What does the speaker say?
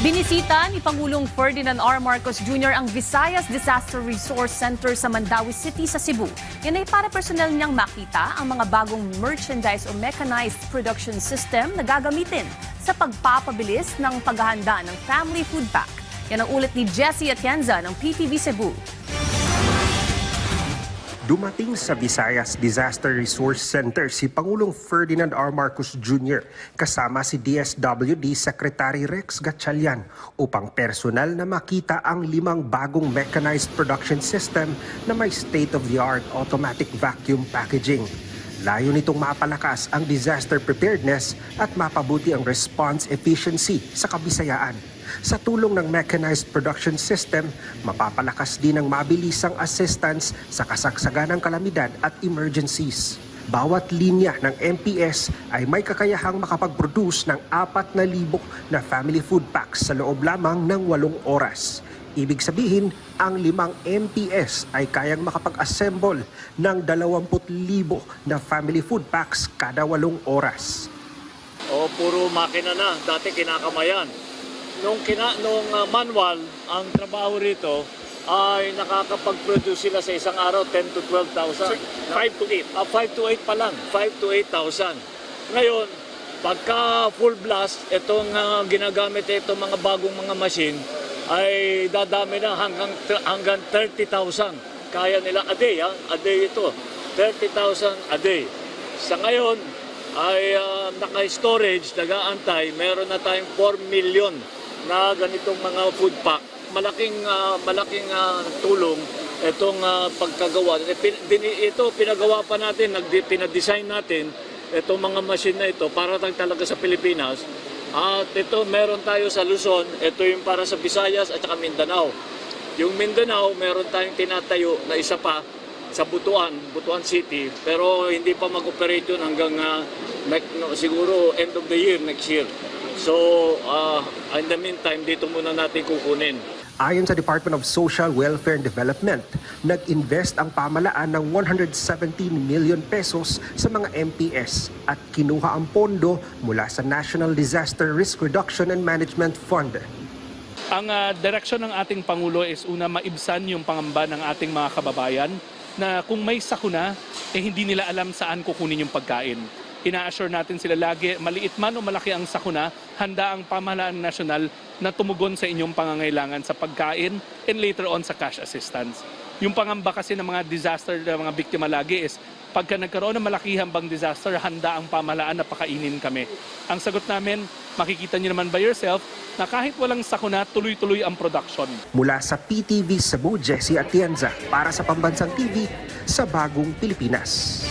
Binisita ni Pangulong Ferdinand R. Marcos Jr. ang Visayas Disaster Resource Center sa Mandawi City sa Cebu. Yan ay para personal niyang makita ang mga bagong merchandise o mechanized production system na gagamitin sa pagpapabilis ng paghahanda ng family food pack. Yan ang ulit ni Jessie Atienza ng PTV Cebu. Dumating sa Visayas Disaster Resource Center si Pangulong Ferdinand R. Marcos Jr. kasama si DSWD Secretary Rex Gatchalian upang personal na makita ang 5 bagong mechanized production system na may state-of-the-art automatic vacuum packaging. Layo nitong mapalakas ang disaster preparedness at mapabuti ang response efficiency sa Kabisayaan. Sa tulong ng mechanized production system, mapapalakas din ang mabilisang assistance sa kasagsagan ng kalamidad at emergencies. Bawat linya ng MPS ay may kakayahang makapag-produce ng 4,000 na family food packs sa loob lamang ng 8 oras. Ibig sabihin, ang 5 MPS ay kayang makapag-assemble ng 20,000 na family food packs kada 8 oras. O puro makina na, dati kinakamayan. Nung manual, ang trabaho rito ay nakakapag-produce sila sa isang araw 10 to 12,000. 5 to 8. 5 to 8 pa lang, 5 to 8,000. Ngayon, pagka full blast, itong ginagamit itong mga bagong mga machine ay dadami na hanggang 30,000. Kaya nila a day, a day ito. 30,000 a day. Sa ngayon ay naka-storage, nag-aantay, meron na tayong 4 million na ganitong mga food pack. Malaking tulong itong pagkagawa. Ito pinagawa pa natin, pinadesign natin itong mga machine na ito para talaga sa Pilipinas. At ito meron tayo sa Luzon, ito yung para sa Visayas at saka Mindanao. Yung Mindanao, meron tayong tinatayo na isa pa sa Butuan City, pero hindi pa mag-operate yun hanggang siguro end of the year, next year. So, in the meantime, dito muna natin kukunin. Ayon sa Department of Social Welfare and Development, nag-invest ang pamalaan ng 117 million pesos sa mga MPS at kinuha ang pondo mula sa National Disaster Risk Reduction and Management Fund. Ang direksyon ng ating Pangulo is una maibsan yung pangamba ng ating mga kababayan na kung may sakuna, hindi nila alam saan kukunin yung pagkain. Ina-assure natin sila lagi, maliit man o malaki ang sakuna, handa ang pamahalaan nasyonal na tumugon sa inyong pangangailangan sa pagkain and later on sa cash assistance. Yung pangamba kasi ng mga disaster ng mga biktima lagi is pagka nagkaroon ng malakihang bang disaster, handa ang pamahalaan na pakainin kami. Ang sagot namin, makikita niyo naman by yourself na kahit walang sakuna, tuloy-tuloy ang production. Mula sa PTV Cebu, Jessie Atienza para sa Pambansang TV sa Bagong Pilipinas.